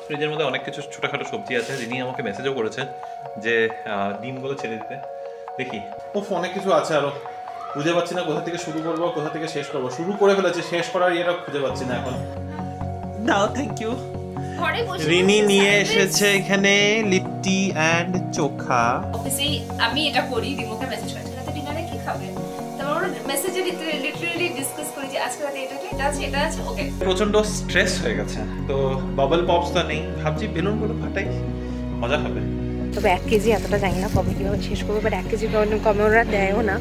ফ্রিজের মধ্যে অনেক কিছু ছোটোখাটো সবজি আছে। যিনি আমাকে মেসেজও করেছেন যে ডিমগুলো ছেড়ে দিতে। দেখি অনেক কিছু আছে আরও, খুঁজে পাচ্ছি না কোথা থেকে শুরু করবো কোথা থেকে শেষ করবো। শুরু করে ফেলেছে, শেষ করার ইয়েটা খুঁজে পাচ্ছি না এখন। নাও থ্যাংক ইউ। রিনি নিয়ে এসেছে এখানে লিট্টি অ্যান্ড চোখা। অফিসেই আমি এটা করি, রিমোকে মেসেজ করেছি রাতে ডিনারে কি খাবে, তারপর মেসেজে লিটারালি ডিসকাস করি যে আজকে রাতে এটা আছে ওকে। প্রচন্ড স্ট্রেস হয়ে গেছে, তো বাবল পপস তো নেই, ভাবছি বেলুনগুলো ফাটাই, মজা হবে। তবে 1 কেজি এতটা জানি না কবে কীভাবে শেষ করবো, বাট 1 কেজি কমে ওরা দেয়ও না।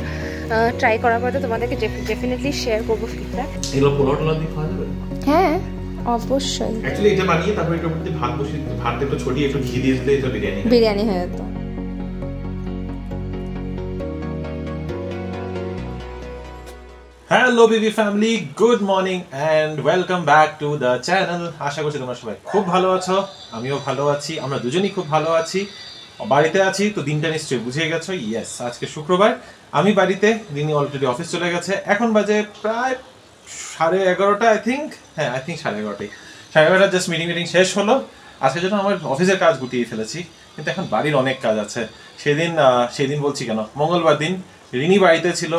ট্রাই করার পর তো তোমাদেরকে ডেফিনেটলি শেয়ার করবো ফিডব্যাক। এগুলো পোলাও দিয়ে খাওয়া যাবে? হ্যাঁ অবশ্যই। অ্যাকচুয়ালি এটা বানিয়ে তারপর এটার মধ্যে ভাত বসিয়ে, ভাত একটু ছড়িয়ে একটু ঘি দিয়ে দিলে এটা বিরিয়ানি হয়ে যেত। হ্যালো বিবি family, good morning and welcome back to the channel. আশা করছি তোমরা সবাই খুব ভালো আছো, আমিও ভালো আছি, আমরা দুজনেই খুব ভালো আছি। বাড়িতে আছি তো দিনটা নিশ্চয়ই বুঝে গেছো। ইয়েস, আজকে শুক্রবার, আমি বাড়িতে, দিনই অলরেডি অফিস চলে গেছে। এখন বাজে প্রায় 11:30 আই থিঙ্ক, হ্যাঁ আই থিঙ্ক 11:30। 11:30 জাস্ট মিটিং শেষ হলো। আজকের জন্য আমার অফিসের কাজ গুটিয়ে ফেলেছি, কিন্তু এখন বাড়ির অনেক কাজ আছে। সেদিন বলছি কেন, মঙ্গলবার দিন রিনি বাড়িতে ছিল,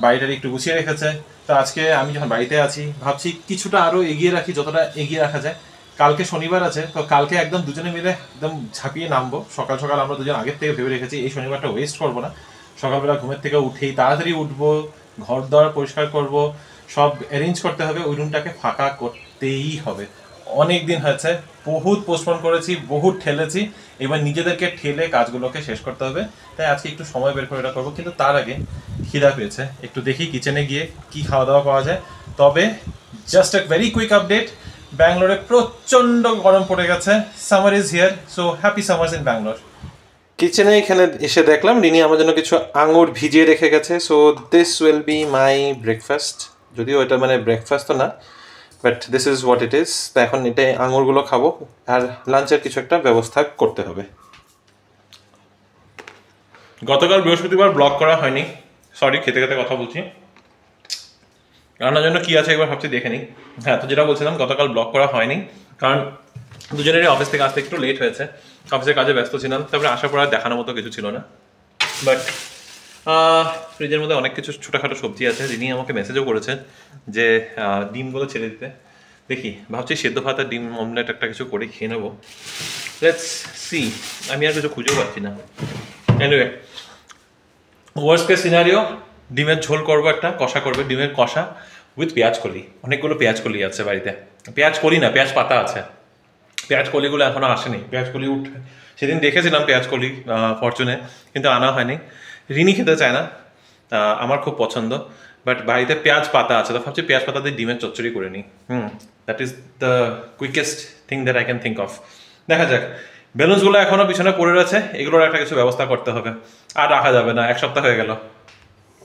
বাড়িটার একটু গুছিয়ে রেখেছে। তো আজকে আমি যখন বাড়িতে আছি ভাবছি কিছুটা আরও এগিয়ে রাখি, যতটা এগিয়ে রাখা যায়। কালকে শনিবার আছে, তো কালকে একদম দুজনে মিলে একদম ঝাঁপিয়ে নামবো। সকাল সকাল আমরা দুজন আগের থেকে ভেবে রেখেছি এই শনিবারটা ওয়েস্ট করবো না। সকালবেলা ঘুমের থেকে উঠেই তাড়াতাড়ি উঠবো, ঘর দর পরিষ্কার করব, সব অ্যারেঞ্জ করতে হবে, ওই রুমটাকে ফাঁকা করতেই হবে। অনেক দিন হয়েছে, বহুত পোস্টপোন করেছি, বহুত ঠেলেছি, এবার নিজেদেরকে ঠেলে কাজগুলোকে শেষ করতে হবে। তাই আজকে একটু সময় বের করে এটা করবো, কিন্তু তার আগে খিদা পেয়েছে, একটু দেখি কিচেনে গিয়ে কি খাওয়া দাওয়া পাওয়া যায়। তবে just a very quick update, ব্যাঙ্গালোরে প্রচণ্ড গরম পড়ে গেছে। Summer is here, so happy summers in Bangalore. কিচেনে এখানে এসে দেখলাম রিনি আমার জন্য কিছু আঙুর ভিজিয়ে রেখে গেছে। So this will be my breakfast, যদিও এটা মানে ব্রেকফাস্ট তো না, but this is what it is. তো এখন এটা আঙুরগুলো খাবো, আর লাঞ্চের কিছু একটা ব্যবস্থা করতে হবে। গতকাল বৃহস্পতিবার ব্লগ করা হয়নি, সরি, খেতে খেতে কথা বলছি। রান্নার জন্য কী আছে একবার ভাবছি দেখে নিই। হ্যাঁ, তো যেটা বলছিলাম, গতকাল ব্লগ করা হয়নি কারণ দুজনেরই অফিস থেকে আসতে একটু লেট হয়েছে, অফিসের কাজে ব্যস্ত ছিলাম। তারপরে আসার পর আর দেখানোর মতো কিছু ছিল না। বাট ফ্রিজের মধ্যে অনেক কিছু ছোটোখাটো সবজি আছে। যিনি আমাকে মেসেজও করেছেন যে ডিমগুলো ছেড়ে দিতে। দেখি, ভাবছি সেদ্ধ ভাত আর ডিম অমলেট একটা কিছু করে খেয়ে নেবো। লেটস সি, আমি আর কিছু খুঁজেও পাচ্ছি না। এনিওয়ে, ওয়ার্স্ট কেস সিনারিও, ডিমের ঝোল করবো, একটা কষা করবে, ডিমের কষা উইথ পেঁয়াজ কলি। অনেকগুলো পেঁয়াজ কলি আছে বাড়িতে, পেঁয়াজ কলি না, পেঁয়াজ পাতা আছে। পেঁয়াজ কলিগুলো এখনও আসেনি, পেঁয়াজ কলি উঠে সেদিন দেখেছিলাম পেঁয়াজ কলি ফরচুনে, কিন্তু আনা হয়নি। রিনি খেতে চায় না, আমার খুব পছন্দ, বাট বাড়িতে পেঁয়াজ পাতা আছে, তো ভাবছি পেঁয়াজ পাতা দিয়ে ডিমের চচ্চড়ি করে নিই। That is the quickest thing that I can think of. দেখা যাক। বেলুন্সগুলো এখনও পিছনে পড়ে রয়েছে, এগুলোর একটা কিছু ব্যবস্থা করতে হবে, আর রাখা যাবে না, 1 সপ্তাহ হয়ে গেল।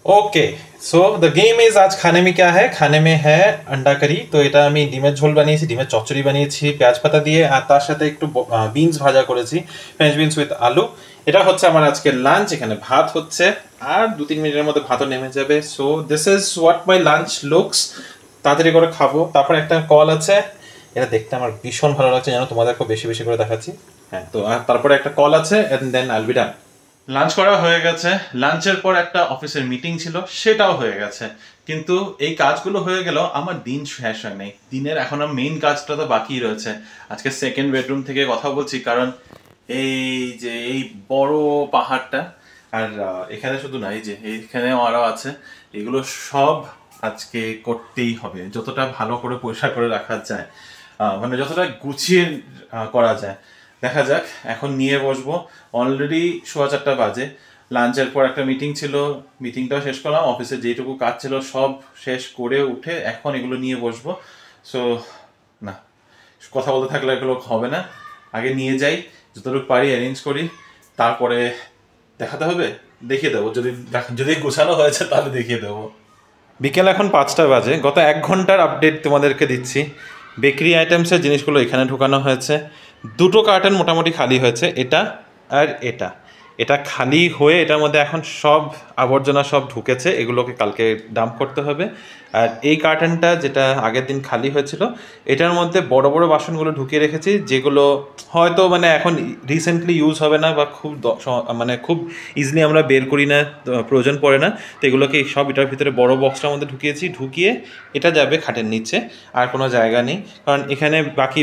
ওকে, সো দ্য গেম ইজ, আজ খানে মে ক্যা হ্যায়? খানে মে হ্যায় अंडा करी। তো এটা আমি ডিমের ঝোল বানিয়েছি, ডিমের চচ্চড়ি বানিয়েছি পেঁয়াজ পাতা দিয়ে, আর তার সাথে একটু বিনস ভাজা করেছি, ফ্রেঞ্চ বিনস উইথ আলু। এটা হচ্ছে আমার আজকের লাঞ্চ। এখানে ভাত হচ্ছে, আর 2-3 মিনিটের মধ্যে ভাতও নেমে যাবে। So this is what my lunch looks. তাড়াতাড়ি করে খাবো। তারপর একটা কল আছে, এটা দেখতে আমার ভীষণ ভালো লাগছে, যেন তোমাদেরকেও বেশি বেশি করে দেখাচ্ছি। হ্যাঁ, তো আর তারপরে একটা কল আছে, এন্ড দেন আইল বি ডান। লাঞ্চ করা হয়ে গেছে, লাঞ্চের পর একটা অফিসের মিটিং ছিল, সেটাও হয়ে গেছে। কিন্তু এই কাজগুলো হয়ে গেল, আমার দিন শেষ হয় নাই। দিনের এখনো মেইন কাজটা তো বাকি রয়েছে। আজকে সেকেন্ড বেডরুম থেকে কথা বলছি, কারণ এই যে এই বড় পাহাড়টা, আর এখানে শুধু না, এই যে এইখানে আরও আছে, এগুলো সব আজকে করতেই হবে, যতটা ভালো করে পরিষ্কার করে রাখা যায়, মানে যতটা গুছিয়ে করা যায়। দেখা যাক, এখন নিয়ে বসবো। অলরেডি 4:15 বাজে। লাঞ্চের পর একটা মিটিং ছিল, মিটিংটাও শেষ করলাম, অফিসে যেটুকু কাজ ছিল সব শেষ করে উঠে এখন এগুলো নিয়ে বসবো। সো না, কথা বলতে থাকলে এগুলো হবে না, আগে নিয়ে যাই, যতটুকু পারি অ্যারেঞ্জ করি, তারপরে দেখাতে হবে, দেখিয়ে দেবো। যদি গোছানো হয়েছে তাহলে দেখিয়ে দেবো। বিকেল এখন 5টা বাজে। গত 1 ঘন্টার আপডেট তোমাদেরকে দিচ্ছি। বেকারি আইটেমসের জিনিসগুলো এখানে ঢুকানো হয়েছে, 2টো কার্টন মোটামুটি খালি হয়েছে, এটা আর এটা খালি হয়ে এটার মধ্যে এখন সব আবর্জনা সব ঢুকেছে, এগুলোকে কালকে ডাম্প করতে হবে। আর এই কার্টনটা যেটা আগের দিন খালি হয়েছিল এটার মধ্যে বড় বড় বাসনগুলো ঢুকিয়ে রেখেছি, যেগুলো হয়তো মানে এখন রিসেন্টলি ইউজ হবে না বা মানে খুব ইজিলি আমরা বের করি না, প্রয়োজন পড়ে না, তো এগুলোকে সব এটার ভিতরে বড় বক্সটার মধ্যে ঢুকিয়ে এটা যাবে খাটের নিচে। আর কোনো জায়গা নেই, কারণ এখানে বাকি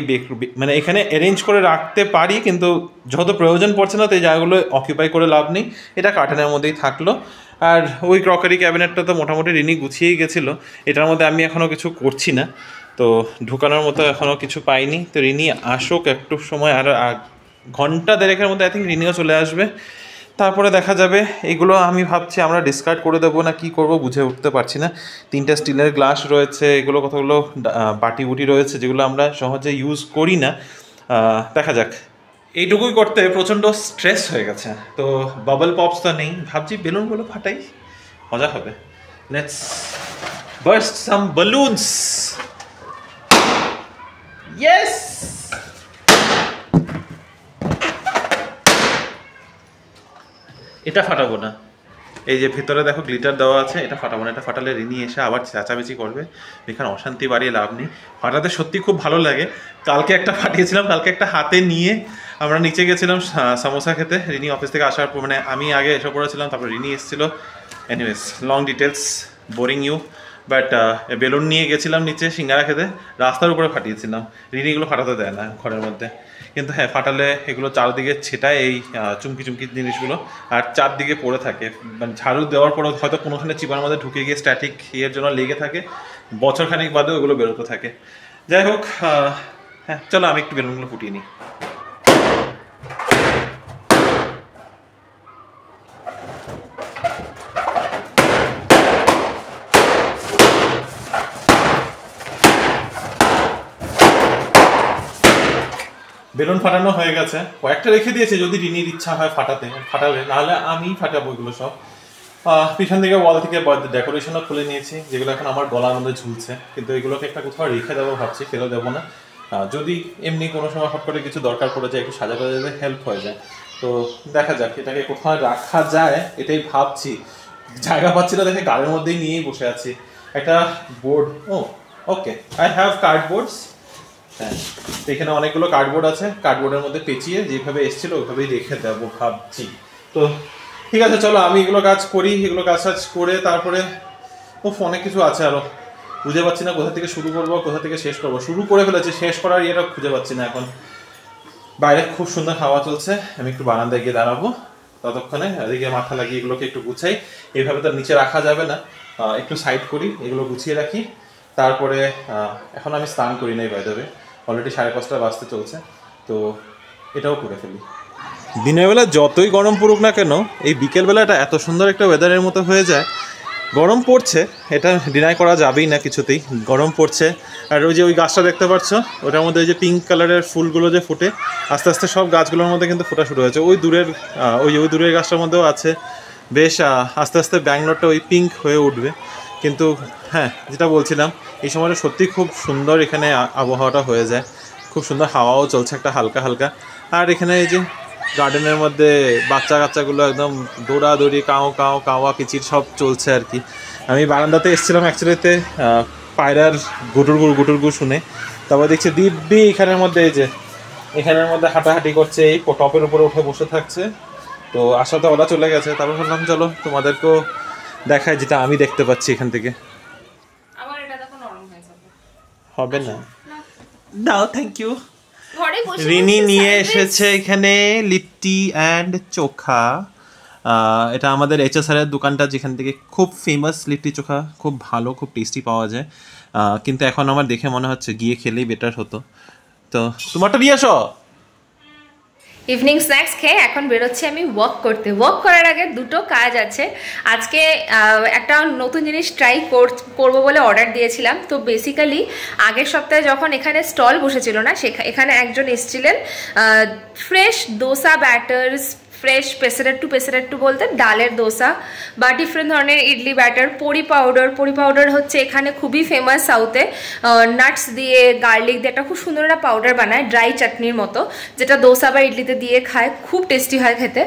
মানে এখানে অ্যারেঞ্জ করে রাখতে পারি, কিন্তু যেহেতু প্রয়োজন পড়ছে না তো এই জায়গাগুলো অকিউপাই করে লাভ নেই, এটা কার্টনের মধ্যেই থাকলো। আর ওই ক্রকারি ক্যাবিনেটটা তো মোটামুটি রিনি গুছিয়েই গেছিলো, এটার মধ্যে আমি এখনও কিছু করছি না, তো ঢুকানোর মতো এখনও কিছু পাইনি। তো রিনি আসুক একটু সময়, আর ঘন্টা দেড়েকের মধ্যে আই থিঙ্ক রিনিও চলে আসবে, তারপরে দেখা যাবে। এগুলো আমি ভাবছি আমরা ডিসকার্ড করে দেবো না কি করব বুঝে উঠতে পারছি না। 3টা স্টিলের গ্লাস রয়েছে, এগুলো কতগুলো বাটি বুটি রয়েছে যেগুলো আমরা সহজে ইউজ করি না, দেখা যাক। এইটুকুই করতে প্রচণ্ড স্ট্রেস হয়ে গেছে, তো বাবল পপস তো নেই, ভাবছি বেলুনগুলো ফাটাই, মজা হবে। Let's burst some বালুনস। ইয়েস, এটা ফাটাবো না, এই যে ভিতরে দেখো গ্লিটার দেওয়া আছে, এটা ফাটাবো না, এটা ফাটালে রিনি এসে আবার চেঁচামেচি করবে, এখানে অশান্তি বাড়িয়ে লাভ নেই। ফাটাতে সত্যি খুব ভালো লাগে, কালকে একটা ফাটিয়েছিলাম, কালকে একটা হাতে নিয়ে আমরা নিচে গেছিলাম সামোসা খেতে, রিনি অফিস থেকে আসার পর, মানে আমি আগে এসে পড়েছিলাম, তারপর রিনি এসেছিলো। Anyways long details, boring you, but balloon নিয়ে গেছিলাম নিচে সিঙ্গারা খেতে, রাস্তার উপরে ফাটিয়েছিলাম। রিনি এগুলো ফাটাতে দেয় না ঘরের মধ্যে, কিন্তু হ্যাঁ ফাটালে এগুলো চারদিকে ছেটায় এই চুমকি চুমকি জিনিসগুলো, আর চারদিকে পড়ে থাকে, মানে ঝাড়ু দেওয়ার পরও হয়তো কোনোখানে চিপার মধ্যে ঢুকে গিয়ে স্ট্যাটিক ইয়ের জন্য লেগে থাকে, বছরখানিক বাদেও ওগুলো বেরোতে থাকে। যাই হোক, হ্যাঁ চলো আমি একটু বেলুনগুলো ফুটিয়ে নিই। বেলুন ফাটানো হয়ে গেছে, কয়েকটা রেখে দিয়েছে যদি রিনির ইচ্ছা হয় ফাটাবে, নাহলে আমি ফাটাবো এগুলো সব। পিছন থেকে ওয়াল থেকে ডেকোরেশনও খুলে নিয়েছি, যেগুলো এখন আমার গলার মধ্যে ঝুলছে, কিন্তু এগুলোকে একটা কোথাও রেখে দেবো ভাবছি, ফেলে দেবো না। যদি এমনি কোনো সময় হট করে কিছু দরকার পড়ে যায়, একটু সাজাতে হেল্প হয়ে যায়, তো দেখা যাক এটাকে কোথাও রাখা যায়, এটাই ভাবছি। জায়গা পাচ্ছি না দেখে গাড়ির মধ্যেই নিয়েই বসে আছি। একটা বোর্ড, ওকে, আই হ্যাভ কার্ডবোর্ডস। হ্যাঁ, এখানে অনেকগুলো কার্ডবোর্ড আছে, কার্ডবোর্ডের মধ্যে পেঁচিয়ে যেভাবে এসেছিল ওইভাবেই রেখে দেবো ভাবছি। তো ঠিক আছে, চলো আমি এগুলো কাজ করি, এগুলো কাজ করে তারপরে অনেক কিছু আছে আরও, বুঝে পাচ্ছি না কোথা থেকে শুরু করবো কোথা থেকে শেষ করবো। শুরু করে ফেলেছি, শেষ করার ইয়েটা খুঁজে পাচ্ছি না এখন। বাইরে খুব সুন্দর হাওয়া চলছে, আমি একটু বারান্দায় গিয়ে দাঁড়াবো, ততক্ষণে এদিকে মাথা লাগিয়ে এগুলোকে একটু গুছাই। এইভাবে তো নিচে রাখা যাবে না, একটু সাইড করি, এগুলো গুছিয়ে রাখি। তারপরে এখন আমি স্নান করি নাই, বাই দ্য ওয়ে অলরেডি 5:30 বাজতে চলছে, তো এটাও করে ফেলি। দিনের বেলা যতই গরম পড়ুক না কেন, এই বিকেলবেলাটা এত সুন্দর একটা ওয়েদারের মতো হয়ে যায়। গরম পড়ছে, এটা ডিনাই করা যাবেই না কিছুতেই, গরম পড়ছে। আর ওই যে ওই গাছটা দেখতে পাচ্ছ, ওটার মধ্যে ওই যে পিঙ্ক কালারের ফুলগুলো যে ফুটে, আস্তে আস্তে সব গাছগুলোর মধ্যে কিন্তু ফোটা শুরু হয়েছে। ওই দূরের গাছটার মধ্যেও আছে, বেশ আস্তে আস্তে ব্যাঙ্গালোরটা ওই পিঙ্ক হয়ে উঠবে। কিন্তু হ্যাঁ, যেটা বলছিলাম, এই সময়টা সত্যি খুব সুন্দর এখানে আবহাওয়াটা হয়ে যায়, খুব সুন্দর হাওয়াও চলছে একটা হালকা হালকা। আর এখানে এই যে গার্ডেনের মধ্যে বাচ্চাগুলো একদম দৌড়াদৌড়ি, কাওয়া কিচির সব চলছে আর কি। আমি বারান্দাতে এসেছিলাম অ্যাকচুয়ালিতে পায়রার গুটুর শুনে, তারপর দেখছি দিব্যি এখানের মধ্যে, এই যে এখানের মধ্যে হাঁটাহাঁটি করছে, এই টপের উপরে উঠে বসে থাকছে। তো আসাতে ওরা চলে গেছে, তারপর বললাম চলো তোমাদেরকেও দেখায় যেটা আমি দেখতে পাচ্ছি এখান থেকে। হবে না, নাও থ্যাংক ইউ। রিনি নিয়ে এসেছে এখানে লিট্টি অ্যান্ড চোখা। এটা আমাদের HSR-এর দোকানটা, যেখান থেকে খুব ফেমাস লিট্টি চোখা, খুব ভালো, খুব টেস্টি পাওয়া যায়। কিন্তু এখন আমার দেখে মনে হচ্ছে গিয়ে খেলেই বেটার হতো। তো তোমারটা নিয়ে আসো। ইভিনিং স্ন্যাক্স খেয়ে এখন বেরোচ্ছি আমি ওয়াক করতে। ওয়াক করার আগে দুটো কাজ আছে। আজকে একটা নতুন জিনিস ট্রাই করবো বলে অর্ডার দিয়েছিলাম। তো বেসিক্যালি আগের সপ্তাহে যখন এখানে স্টল বসেছিল না, এখানে একজন এসেছিলেন ফ্রেশ দোসা ব্যাটার্স ফ্রেশ পেসারেট্টু বলতে ডালের দোসা বা ডিফারেন্ট ধরনের ইডলি ব্যাটার। পরি পাউডার হচ্ছে এখানে খুবই ফেমাস সাউথে, নাটস দিয়ে গার্লিক দিয়ে একটা খুব সুন্দর একটা পাউডার বানায় ড্রাই চাটনির মতো, যেটা দোসা বা ইডলিতে দিয়ে খায়, খুব টেস্টি হয় খেতে,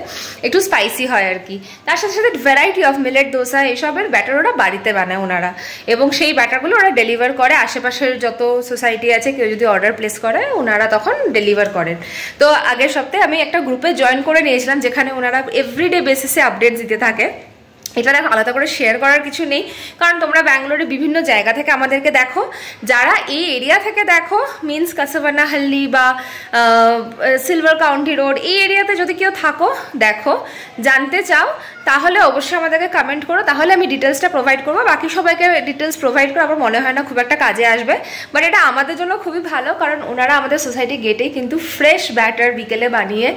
একটু স্পাইসি হয় আর কি। তার সাথে সাথে ভ্যারাইটি অফ মিলেট দোসা এসবের ব্যাটার ওরা বাড়িতে বানায় ওনারা, এবং সেই ব্যাটারগুলো ওরা ডেলিভার করে আশেপাশের যত সোসাইটি আছে, কেউ যদি অর্ডার প্লেস করে ওনারা তখন ডেলিভার করেন। তো আগের সপ্তাহে আমি একটা গ্রুপে জয়েন করে নিয়েছিলাম যেখানে ওনারা এভরিডে বেসিসে আপডেট দিতে থাকে। এটা দেখো আলাদা করে শেয়ার করার কিছু নেই, কারণ তোমরা ব্যাঙ্গালোরে বিভিন্ন জায়গা থেকে আমাদেরকে দেখো, যারা এই এরিয়া থেকে দেখো মিন্স কাসাবানাহাল্লি বা সিলভার কাউন্টি রোড এই এরিয়াতে যদি কেউ থাকো দেখো জানতে চাও, তাহলে অবশ্যই আমাদেরকে কমেন্ট করো, তাহলে আমি ডিটেলসটা প্রোভাইড করবো। বাকি সবাইকে ডিটেলস প্রোভাইড করে আমার মনে হয় না খুব একটা কাজে আসবে, বাট এটা আমাদের জন্য খুবই ভালো, কারণ ওনারা আমাদের সোসাইটি গেটেই কিন্তু ফ্রেশ ব্যাটার বিকেলে বানিয়ে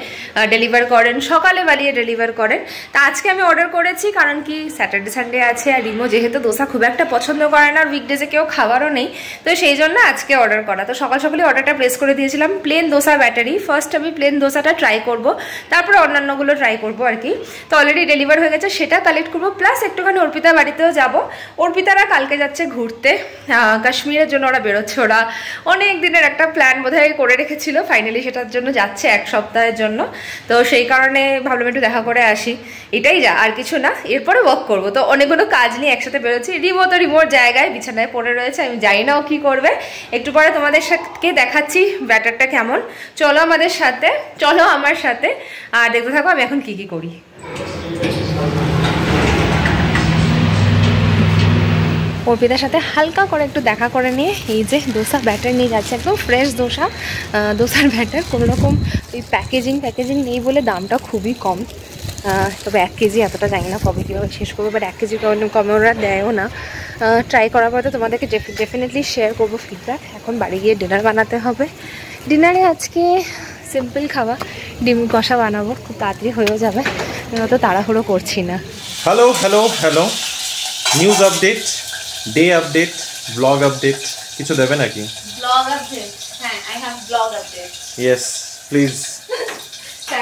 ডেলিভার করেন, সকালে বানিয়ে ডেলিভার করেন। তা আজকে আমি অর্ডার করেছি, কারণ কি স্যাটারডে সানডে আছে, আর রিমো যেহেতু দোসা খুব একটা পছন্দ করে না, আর উইকডেজে কেউ খাবারও নেই, তো সেই জন্য আজকে অর্ডার করা। তো সকালে অর্ডারটা প্লেস করে দিয়েছিলাম প্লেন দোসা ব্যাটারি। ফার্স্ট আমি প্লেন দোসাটা ট্রাই করব, তারপরে অন্যান্যগুলো ট্রাই করবো আর কি। তো অলরেডি ডেলিভার হয়ে গেছে, সেটা কালেক্ট করবো, প্লাস একটুখানি অর্পিতা বাড়িতেও যাব। অর্পিতারা কালকে যাচ্ছে ঘুরতে কাশ্মীরের জন্য, ওরা বেরোচ্ছে, ওরা অনেক দিনের একটা প্ল্যান বোধহয় করে রেখেছিল, ফাইনালি সেটার জন্য যাচ্ছে 1 সপ্তাহের জন্য। তো সেই কারণে ভাবলাম একটু দেখা করে আসি, এটাই যা, আর কিছু না। এরপরে ওয়ার্ক করবো, তো অনেকগুলো কাজ নিয়ে একসাথে বেরোচ্ছি। রিমোট জায়গায় বিছানায় পড়ে রয়েছে, আমি জানি না ও কী করবে। একটু পরে তোমাদের সাথে দেখাচ্ছি ব্যাটারটা কেমন। চলো আমার সাথে আর দেখতে থাকো আমি এখন কি করি। অর্পিতার সাথে হালকা করে একটু দেখা করে নিয়ে এই যে দোসা ব্যাটার নিয়ে যাচ্ছে, একদম ফ্রেশ দোসার ব্যাটার, কোনো রকম ওই প্যাকেজিং নেই বলে দামটা খুবই কম। তবে 1 কেজি এতটা জানি না কবে কীভাবে শেষ করবো, বাট 1 কেজি কমে ওরা দেয়ও না। ট্রাই করার পর তো তোমাদেরকে ডেফিনেটলি শেয়ার করবো ফিডব্যাক। এখন বাড়ি গিয়ে ডিনার বানাতে হবে। ডিনারে আজকে সিম্পল খাওয়া, ডিম কষা বানাবো, খুব তাড়াতাড়ি হয়েও যাবে, অত তাড়াহুড়ো করছি না। Hello news update, day update, blog update কিছু দেবে নাকি? ব্লগ আপডেট, হ্যাঁ I have blog update. Yes please.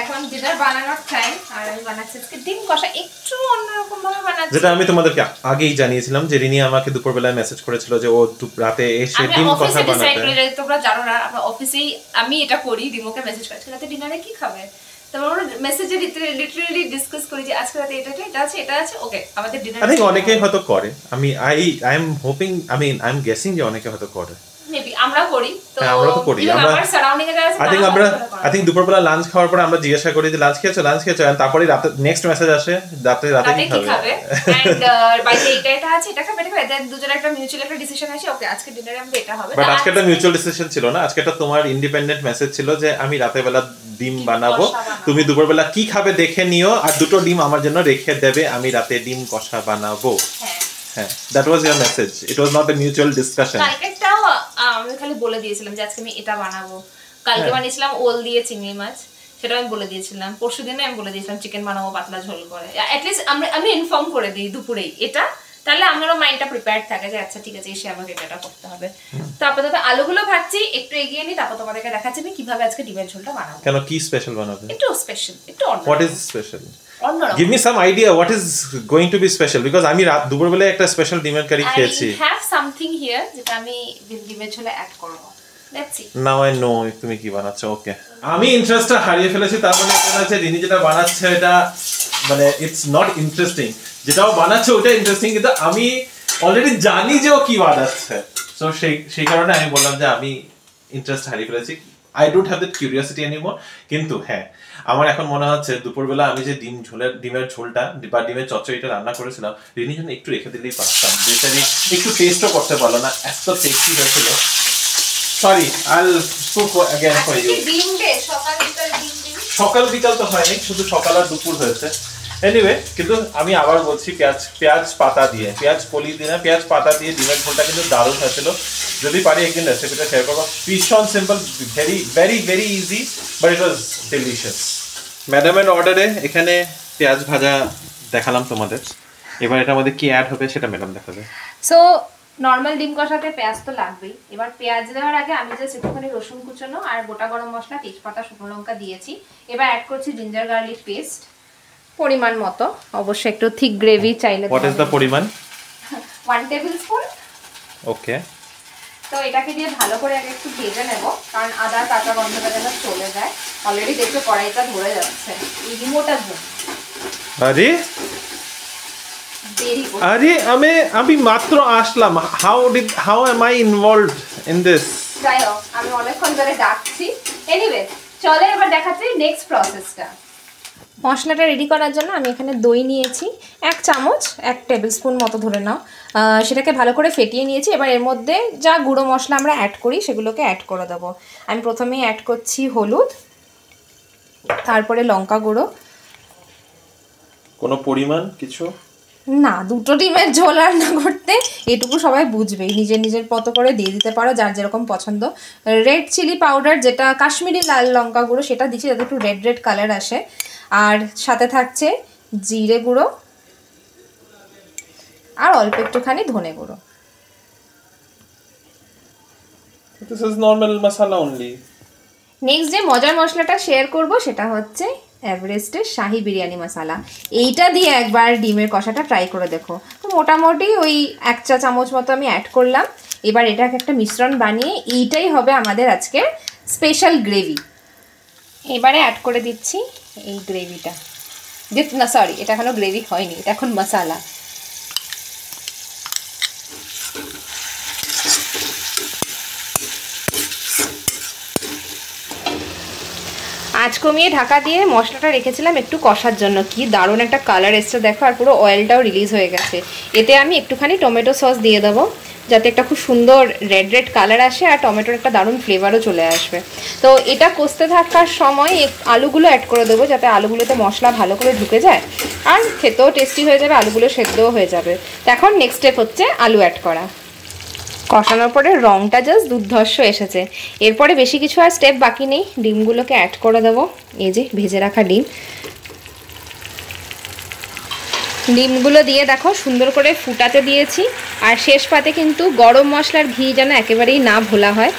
এখন ডিনার বানানোর টাইম, আর আমি বানাচ্ছি আজকে ডিম কষা, একটু অন্যরকম ভাবে বানাচ্ছি। যেটা আমি তোমাদেরকে আগেই জানিয়েছিলাম যে রিনি আমাকে দুপুরবেলায় মেসেজ করেছিল যে ও রাতে এসে ডিম কষা বানাবে। তোমরা জানো না, আমরা অফিসেই আমি এটা করি, রিমোকে মেসেজ করেছি রাতে ডিনারে কি খাবে, তারপর আমরা মেসেজে লিটারালি ডিসকাস করি যে আজকে রাতে এটা আছে ওকে আমাদের ডিনার। আই থিংক অনেকেই হয়তো করে, I am hoping, I am guessing যে অনেকে হয়তো করে, মেবি আমরা করি। তো আমরা তো করি, আমার সারাউন্ডিং এ আছে, আই থিংক দুপুরবেলা লাঞ্চ খাওয়ার পরে আমরা জিজ্ঞাসা করি যে লাঞ্চ খেয়েছো, আর তারপরে রাতে নেক্সট মেসেজ আসে রাতে কি খাবে, এন্ড বাইরে এটা আছে, এটা খাবে, দেন দুজনে একটা মিউচুয়াল একটা ডিসিশন আসে, ওকে আজকে ডিনারে আমরা এটা হবে। বাট আজকে একটা মিউচুয়াল ডিসিশন ছিল না, আজকে এটা তোমার ইন্ডিপেন্ডেন্ট মেসেজ ছিল যে আমি রাতে বেলা ডিম বানাবো, তুমি দুপুরবেলা কি খাবে দেখে নিও, আর 2টো ডিম আমার জন্য রেখে দেবে, আমি রাতে ডিম কষা বানাবো। হ্যাঁ, that was your message. It was not a mutual discussion. কালকেটাও আমি খালি বলে দিয়েছিলাম যে আজকে আমি এটা বানাবো। কালকে বানিয়েছিলাম ওল দিয়ে চিংড়ি মাছ, সেটা আমি বলে দিয়েছিলাম। পরশুদিনে আমি বলে দিয়েছিলাম চিকেন বানাবো পাতলা ঝোল করে। অ্যাট লিস্ট আমি ইনফর্ম করে দিই দুপুরেই এটা, তাহলে আমারও মাইন্ডটা প্রিপেয়ার্ড থাকে যে আচ্ছা ঠিক আছে এসে আমাকে এটা করতে হবে। তো আপাতত আলুগুলো ভাজছি, একটু এগিয়ে নিই, তারপর তোমাদেরকে দেখাচ্ছি আমি কিভাবে আজকে ডিমের ঝোলটা বানাবো। কেন কি স্পেশাল বানাবে? একটু স্পেশাল, একটু অন্য। What is special? Give me some idea what is going to be special, because আমি দুপুরবেলায় একটা স্পেশাল ডিমের কারি খেয়েছি। I have something here যেটা আমি ডিমের ঝোলে অ্যাড করব। Let's see. Now I know তুমি কি বানাচ্ছো। ওকে, আমি ইন্টারেস্টটা হারিয়ে ফেলেছি, তার মানে এটা হচ্ছে রিনি যেটা বানাচ্ছে এটা মানে ইটস নট ইন্টারেস্টিং, যেটাও বানাচ্ছে ওটা ইন্টারেস্টিং, কিন্তু আমি অলরেডি জানি যে ও কি বানাচ্ছে, সো সেই কারণে আমি বললাম যে আমি ইন্টারেস্ট হারিয়ে ফেলেছি। I don't have that curiosity anymore. কিন্তু হ্যাঁ, আমার এখন মনে হচ্ছে দুপুরবেলা আমি যে ডিমের ঝোলটা বা ডিমের চচ্চড়িটা রান্না করেছিলাম, রিনির জন্য একটু রেখে দিলেই পারতাম, বেচারি একটু টেস্টও করতে পারলো না, এত টেস্টি হয়েছিল। Sorry, I'll cook again for you. সকাল বিকাল তো হয়নি, শুধু সকাল আর দুপুর হয়েছে। এনিওয়ে, কিন্তু আমি আবার বলছি পেঁয়াজ পাতা দিয়ে, পেঁয়াজ কলি দিয়ে না, পেঁয়াজ পাতা দিয়ে ডিমের ঝোলটা কিন্তু দারুণ হয়েছিল। যদি পারি একদিন রেসিপিটা শেয়ার করবো। ভীষণ simple, very easy, but it was delicious. ম্যাডামের অর্ডারে এখানে পেঁয়াজ ভাজা দেখালাম তোমাদের, এবার এটা আমাদের কি অ্যাড হবে সেটা ম্যাডাম দেখাবে। সো নর্মাল ডিম কষাতে পেঁয়াজ তো লাগবেই। এবার পেঁয়াজ দেওয়ার আগে আমি জাস্ট একটুখানি রসুন কুচানো আর গোটা গরম মশলা, তেজপাতা, শুকনো লঙ্কা দিয়েছি। এবার অ্যাড করছি জিঞ্জার গার্লিক পেস্ট পরিমাণ মতো, অবশ্যই একটু থিক গ্রেভি চাইলে। হোয়াট ইজ দ্য পরিমাণ? 1 টেবিলস্পুন। ওকে, তো এটাকে দিয়ে ভালো করে আগে একটু ভেজে নেব, কারণ আদা কাঁচা গন্ধটা যেন চলে যায়। অলরেডি দেখতে কড়াইটা ধরে যাচ্ছে এই রিমোটার জন্য। আরে আরে আমি মাত্র আসলাম, how am I involved in this? যাই হোক, আমি অনেকক্ষণ ধরে ডাকছি। এনিওয়ে, চলে এবার দেখাচ্ছি নেক্সট প্রসেসটা। মশলাটা রেডি করার জন্য আমি এখানে দই নিয়েছি 1 চামচ, 1 টেবিলস্পুন মতো ধরে নাও। সেটাকে ভালো করে ফেটিয়ে নিয়েছি। এবার এর মধ্যে যা গুঁড়ো মশলা আমরা অ্যাড করি সেগুলোকে অ্যাড করে দেবো। আমি প্রথমেই অ্যাড করছি হলুদ, তারপরে লঙ্কা গুঁড়ো। কোনো পরিমাণ কিছু না, 2টো ডিমের ঝোল রান্না করতে এটুকু সবাই বুঝবেই, নিজের নিজের মতো করে দিয়ে দিতে পারো যার যেরকম পছন্দ। রেড চিলি পাউডার, যেটা কাশ্মীরি লাল লঙ্কা গুঁড়ো, সেটা দিচ্ছি যাতে একটু রেড রেড কালার আসে। আর সাথে থাকছে জিরে গুঁড়ো আর অল্প একটুখানি ধনে গুঁড়ো। This is normal masala only. Next যে মজার মশলাটা শেয়ার করব সেটা হচ্ছে এভারেস্টের শাহি বিরিয়ানি মশলা। এইটা দিয়ে একবার ডিমের কষাটা ট্রাই করে দেখো। তো মোটামুটি ওই 1 চা চামচ মতো আমি অ্যাড করলাম। এবার এটাকে একটা মিশ্রণ বানিয়ে এইটাই হবে আমাদের আজকে স্পেশাল গ্রেভি। এবারে অ্যাড করে দিচ্ছি এই গ্রেভিটা। না সরি, এটা এখনো গ্রেভি হয়নি, এটা এখন মশলা। আঁচ কমিয়ে ঢাকা দিয়ে মশলাটা রেখেছিলাম একটু কষার জন্য। কি দারুণ একটা কালার এসছে দেখো, আর পুরো অয়েলটাও রিলিজ হয়ে গেছে। এতে আমি একটুখানি টমেটো সস দিয়ে দেবো যাতে একটা খুব সুন্দর রেড রেড কালার আসে আর টমেটোর একটা দারুণ ফ্লেভারও চলে আসবে। তো এটা কষতে থাকার সময় আলুগুলো অ্যাড করে দেবো যাতে আলুগুলোতে মশলা ভালো করে ঢুকে যায় আর খেতেও টেস্টি হয়ে যাবে, আলুগুলো সেদ্ধও হয়ে যাবে। তো এখন নেক্সট স্টেপ হচ্ছে আলু অ্যাড করা। কষানোর পরে রঙটা জাস্ট দুর্ধর্ষ এসেছে। এরপরে বেশি কিছু আর স্টেপ বাকি নেই, ডিমগুলোকে অ্যাড করে দেবো। এই যে ভেজে রাখা ডিমগুলো দিয়ে দেখো সুন্দর করে ফুটাতে দিয়েছি। আর শেষ পাতে কিন্তু গরম মশলার ঘি যেন একেবারেই না ভোলা হয়।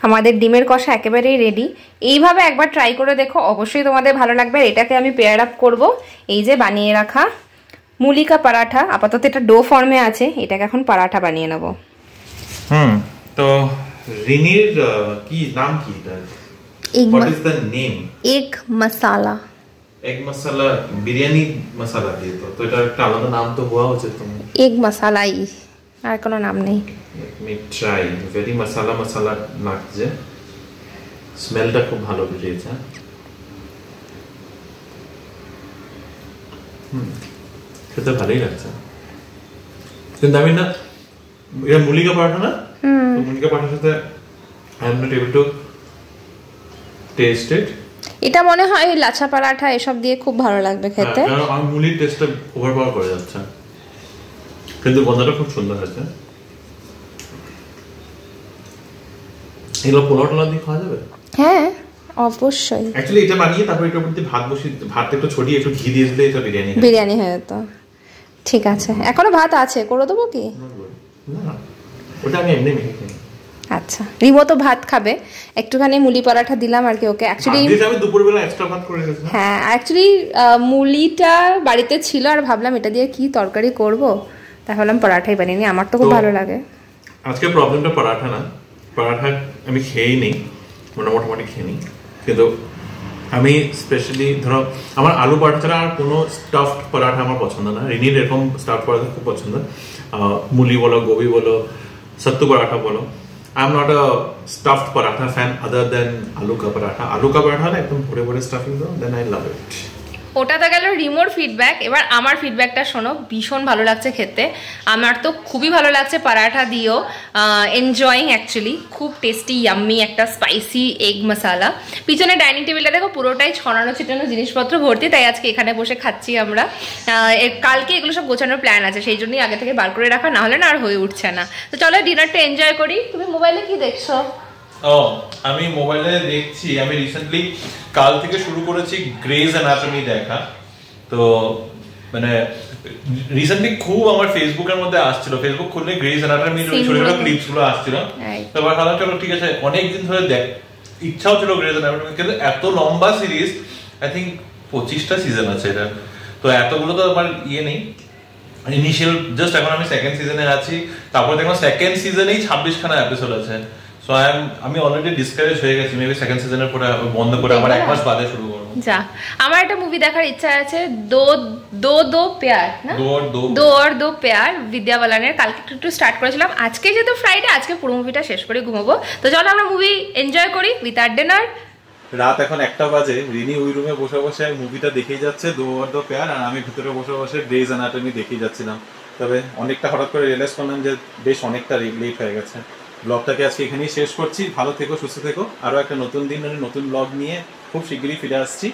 আমাদের ডিমের কষা একেবারেই রেডি। এইভাবে একবার ট্রাই করে দেখো, অবশ্যই তোমাদের ভালো লাগবে। এটাকে আমি পেয়ার আপ করবো এই যে বানিয়ে রাখা मूली का पराठा। आपातत এটা ডো ফর্মে আছে, এটাকে এখন পরাঠা বানিয়ে নেব। তো রিনির কি নাম কি এটা? What is the name? Egg masala. Egg masala biryani masala দিয়ে তো এটা একটা আলাদা নাম তো হওয়া উচিত। তুমি এগ মশলাই, আর কোনো নাম নেই। Let me try. Very masala masala লাগছে, স্মেলটা খুব ভালো বেরিয়েছে। খেতে ভালোই লাগছে, কিন্তু আমি না এটা মুলি কা পরাঠা না, তো মুলি কা পরাঠার সাথে I am not able to taste it. এটা মনে হয় লাচ্ছা পরাঠা এসব দিয়ে খুব ভালো লাগবে খেতে। কারণ আমি মুলির টেস্টটা ওভারপাওয়ার করে যাচ্ছে, কিন্তু গন্ধটা খুব সুন্দর আছে। এগুলো পোলাও টোলা দিয়ে খাওয়া যাবে? হ্যাঁ অবশ্যই। অ্যাকচুয়ালি এটা বানিয়ে তারপর এটার উপর ভাত বসিয়ে ভাত একটু ছড়িয়ে একটু ঘি দিয়ে দিলে এটা বিরিয়ানি হয়ে যেত। ঠিক আছে, এখনো ভাত আছে, করে দেবো কি? না, ওটা আমি এমনি মেখে খাই। আচ্ছা, রিমো তো ভাত খাবে, একটুখানি মুলি পরাঠা দিলাম আর কি ওকে। অ্যাকচুয়ালি আমি দুপুরবেলা এক্সট্রা ভাত করে রেখেছি। হ্যাঁ, অ্যাকচুয়ালি মুলিটা বাড়িতে ছিল আর ভাবলাম এটা দিয়ে কি তরকারি করব, তাই ভাবলাম পরাঠাই বানিয়ে নিই, আমার তো খুব ভালো লাগে। আজকে প্রবলেমটা পরাঠা না, পরাঠা আমি খেয়েই নেই, মোটামুটি খেয়ে নিই, কিন্তু আমি স্পেশালি ধরো আমার আলু পরাঠা ছাড়া আর কোনো স্টাফড পরাঠা আমার পছন্দ না। রিনির এরকম স্টাফড পরাঠা খুব পছন্দ, মুলি বলো, গোবি বলো, সত্তু পরাঠা বলো। I am not a stuffed paratha fan other than aloo ka paratha. Aloo ka paratha একদম ভরে ভরে স্টাফিং দাও, then I love it. ওটা তো গেল রিমোর ফিডব্যাক। এবার আমার ফিডব্যাকটা শোনো। ভীষণ ভালো লাগছে খেতে, আমার তো খুবই ভালো লাগছে পরাঠা দিয়েও। এনজয়িং অ্যাকচুয়ালি, খুব টেস্টি ইয়াম্মি একটা স্পাইসি এগ মশালা। পিছনে ডাইনিং টেবিলটা দেখো পুরোটাই ছড়ানো ছিটানো জিনিসপত্র ভর্তি, তাই আজকে এখানে বসে খাচ্ছি আমরা। কালকে এগুলো সব গোছানোর প্ল্যান আছে, সেই জন্যই আগে থেকে বার করে রাখা, না হলে না আর হয়ে উঠছে না। তো চলো ডিনারটা এনজয় করি। তুমি মোবাইলে কি দেখছো? ও আমি মোবাইলে দেখছি, আমি রিসেন্টলি কাল থেকে শুরু করেছি গ্রেজ অ্যানাটমি দেখা। তো মানে রিসেন্টলি খুব আমার ফেসবুকের মধ্যে আসছিল, ফেসবুক খুললে গ্রেজ অ্যানাটমির ছোট ছোট ক্লিপস গুলো আসছিল। তো ভাবলাম চলো ঠিক আছে, অনেকদিন ধরে দেখ ইচ্ছাও ছিল গ্রেজ অ্যানাটমি, কিন্তু এত লম্বা সিরিজ, আই থিঙ্ক 25টা সিজন আছে এটা, তো এতগুলো তো আমার ইয়ে নেই ইনিশিয়াল, জাস্ট এখন আমি সেকেন্ড সিজনে আছি, তারপর দেখলাম সেকেন্ড সিজনেই 26খানা এপিসোড আছে। সো আমি অলরেডি ডিসকারেজ হয়ে গেছি, মেবি সেকেন্ড সিজনের পরে বন্ধ করে আবার এক মাস বাদে শুরু করব। যা, আমার একটা মুভি দেখার ইচ্ছা আছে, দো প্যার না, দো আর দো প্যার, বিদ্যা বালানের। কালকে একটু স্টার্ট করেছিলাম, আজকে যেহেতু ফ্রাইডে, আজকে পুরো মুভিটা শেষ করে ঘুমাবো। তো চলো আমরা মুভি এনজয় করি উইথ আর ডিনার। রাত এখন 1টা বাজে, রিনি ওই রুমে বসে বসে মুভিটা দেখেই যাচ্ছে দো আর দো প্যার, আর আমি ভিতরে বসে বসে গ্রেজ অ্যানাটমি দেখেই যাচ্ছিলাম। তবে অনেকটা হঠাৎ করে রিয়েলাইজ করলাম যে বেশ অনেকটা লেট হয়ে গেছে। ব্লগটাকে আজকে এখানেই শেষ করছি। ভালো থেকো, সুস্থ থেকো। আরও একটা নতুন দিন নতুন ব্লগ নিয়ে খুব শিগগিরই ফিরে আসছি।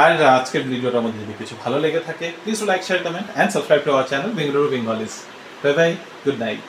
আর আজকের ভিডিওটার মধ্যে যদি কিছু ভালো লেগে থাকে, please like, share, comment and subscribe to our channel Bengaluru Bengalis. Bye bye, good night.